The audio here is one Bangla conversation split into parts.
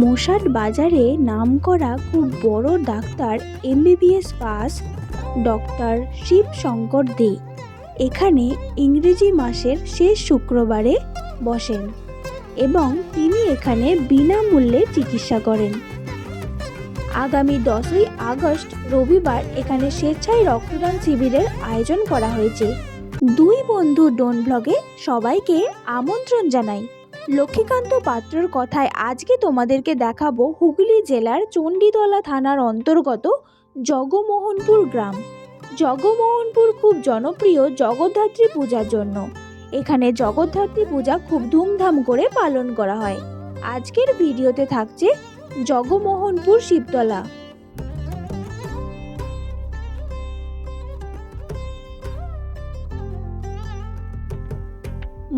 মোশাট বাজারে নামকরা খুব বড় ডাক্তার MBBS pass doctor Shiv Shankar De এখানে ইংরেজি মাসের শেষ শুক্রবারে বসেন এবং তিনি এখানে বিনামূল্যে চিকিৎসা করেন। আগামী 10ই আগস্ট রবিবার এখানে স্বেচ্ছায় রক্তদান শিবিরের আয়োজন করা হয়েছে। দুই বন্ধু ডোন ব্লগে সবাইকে আমন্ত্রণ জানাই। লক্ষ্মীকান্ত পাত্রর কথায় আজকে তোমাদেরকে দেখাবো হুগলি জেলার চণ্ডীতলা থানার অন্তর্গত জগমোহনপুর গ্রাম। জগমোহনপুর খুব জনপ্রিয় জগদ্ধাত্রী পূজার জন্য। এখানে জগদ্ধাত্রী পূজা খুব ধুমধাম করে পালন করা হয়। আজকের ভিডিওতে থাকছে জগমোহনপুর শিবতলা।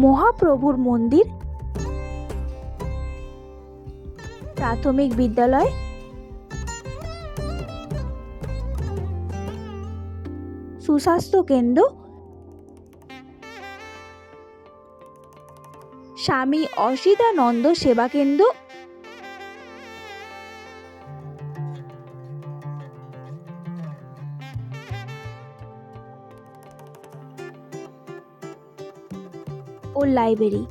মহাপ্রভুর মন্দির, প্রাথমিক বিদ্যালয়, সুস্বাস্থ্য কেন্দ্র, স্বামী অসিতানন্দ সেবা কেন্দ্র, ও লাইব্রেরি।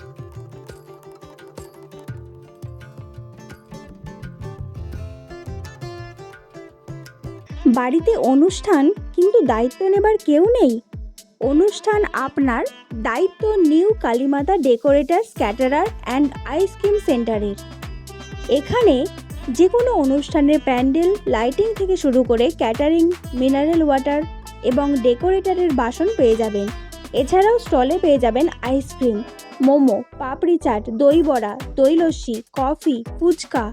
বাড়িতে অনুষ্ঠান কিন্তু দায়িত্ব নেবার কেউ নেই? অনুষ্ঠান আপনার দায়িত্ব new Kalimata decorators caterer and ice cream সেন্টারের। এখানে যে কোনো অনুষ্ঠানের প্যান্ডেল, লাইটিং থেকে শুরু করে ক্যাটারিং, মিনারেল ওয়াটার এবং ডেকোরেটরের বাসন পেয়ে যাবেন। এছাড়াও স্টলে পেয়ে যাবেন আইসক্রিম, মোমো, পাপড়ি চাট, দই বড়া, দই লস্যি, কফি, ফুচকা,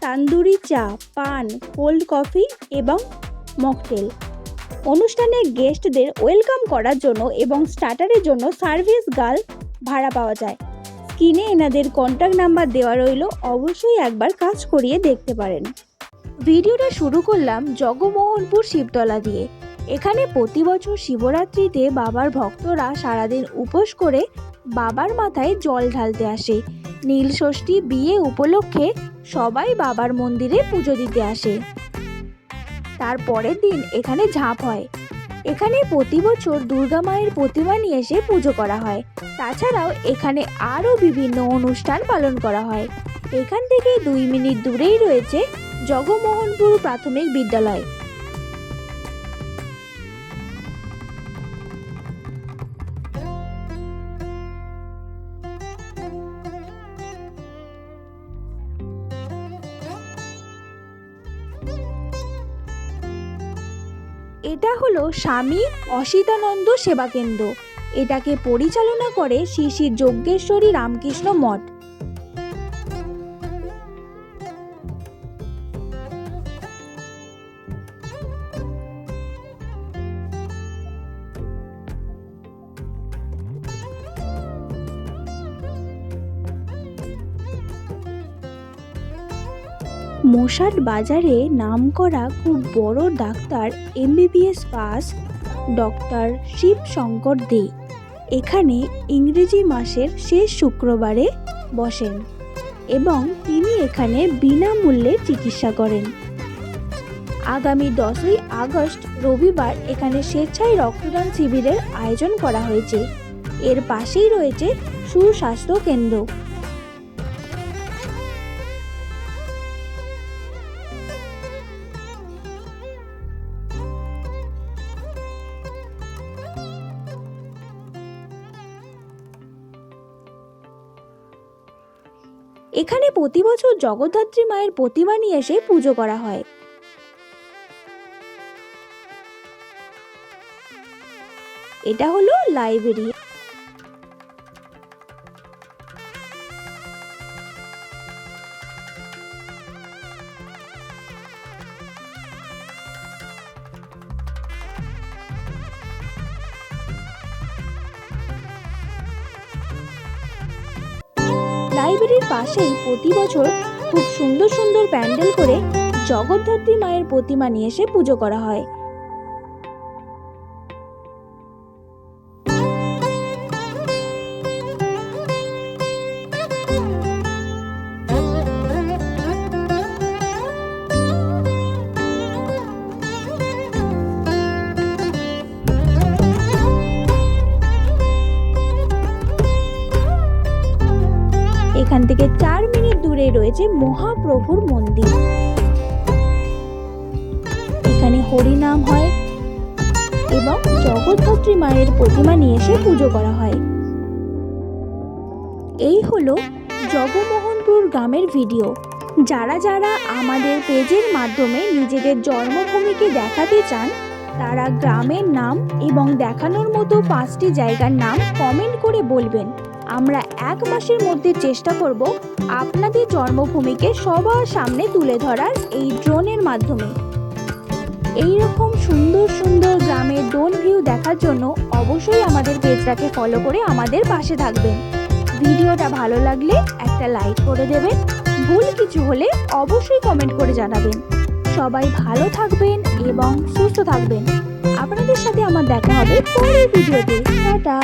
তান্দুরি চা, পান, কোল্ড কফি এবং মকটেল। অনুষ্ঠানে গেস্টদের ওয়েলকাম করার জন্য এবং স্টার্টারের জন্য সার্ভিস গার্ল ভাড়া পাওয়া যায়। স্ক্রিনে এনাদের কন্ট্যাক্ট নাম্বার দেওয়া রইল, অবশ্যই একবার কাজ করিয়ে দেখতে পারেন। ভিডিওটা শুরু করলাম জগমোহনপুর শিবতলা দিয়ে। এখানে প্রতি বছর শিবরাত্রিতে বাবার ভক্তরা সারাদিন উপোস করে বাবার মাথায় জল ঢালতে আসে। নীল ষষ্ঠী বিয়ে উপলক্ষে সবাই বাবার মন্দিরে পুজো দিতে আসে। তার পরের দিন এখানে ঝাঁপ হয়। এখানে প্রতি বছর দুর্গা মায়ের প্রতিমা নিয়ে এসে পুজো করা হয়। তাছাড়াও এখানে আরও বিভিন্ন অনুষ্ঠান পালন করা হয়। এখান থেকে 2 মিনিট দূরেই রয়েছে জগমোহনপুর প্রাথমিক বিদ্যালয়। এটা হলো স্বামী অসিতানন্দ সেবা কেন্দ্র। এটাকে পরিচালনা করে শ্রী শ্রী যজ্ঞেশ্বরী রামকৃষ্ণ মঠ। মোশাট বাজারে নামকরা খুব বড় ডাক্তার MBBS pass doctor Shiv Shankar De এখানে ইংরেজি মাসের শেষ শুক্রবারে বসেন এবং তিনি এখানে বিনামূল্যে চিকিৎসা করেন। আগামী 10ই আগস্ট রবিবার এখানে স্বেচ্ছায় রক্তদান শিবিরের আয়োজন করা হয়েছে। এর পাশেই রয়েছে সুস্বাস্থ্য কেন্দ্র। এখানে প্রতি বছর জগদ্ধাত্রী মায়ের প্রতিমা নিয়ে এসে পুজো করা হয়। এটা হলো লাইব্রেরি। লাইব্রেরির পাশেই প্রতি বছর খুব সুন্দর সুন্দর প্যান্ডেল করে জগদ্ধাত্রী মায়ের প্রতিমা নিয়ে এসে পুজো করা হয়। রয়েছে মহাপ্রভুর মন্দির। এখানে হরিনাম হয় এবং জগদ্ধাত্রী মায়ের প্রতিমা নিয়ে এসে পুজো করা হয়। এই হলো জগমোহনপুর গ্রামের ভিডিও। যারা যারা আমাদের পেজের মাধ্যমে নিজেদের জন্মভূমিকে দেখাতে চান তারা গ্রামের নাম এবং দেখানোর মতো 5টি জায়গার নাম কমেন্ট করে বলবেন। আমরা 1 মাসের মধ্যে চেষ্টা করব আপনাদের জন্মভূমিকে সবার সামনে তুলে ধরার এই ড্রোনের মাধ্যমে। এই রকম সুন্দর সুন্দর গ্রামের ড্রোন ভিউ দেখার জন্য অবশ্যই আমাদের পেজটাকে ফলো করে আমাদের পাশে থাকবেন। ভিডিওটা ভালো লাগলে একটা লাইক করে দেবেন। ভুল কিছু হলে অবশ্যই কমেন্ট করে জানাবেন। সবাই ভালো থাকবেন এবং সুস্থ থাকবেন। আপনাদের সাথে আমার দেখা হবে পরের ভিডিওতে। টাটা।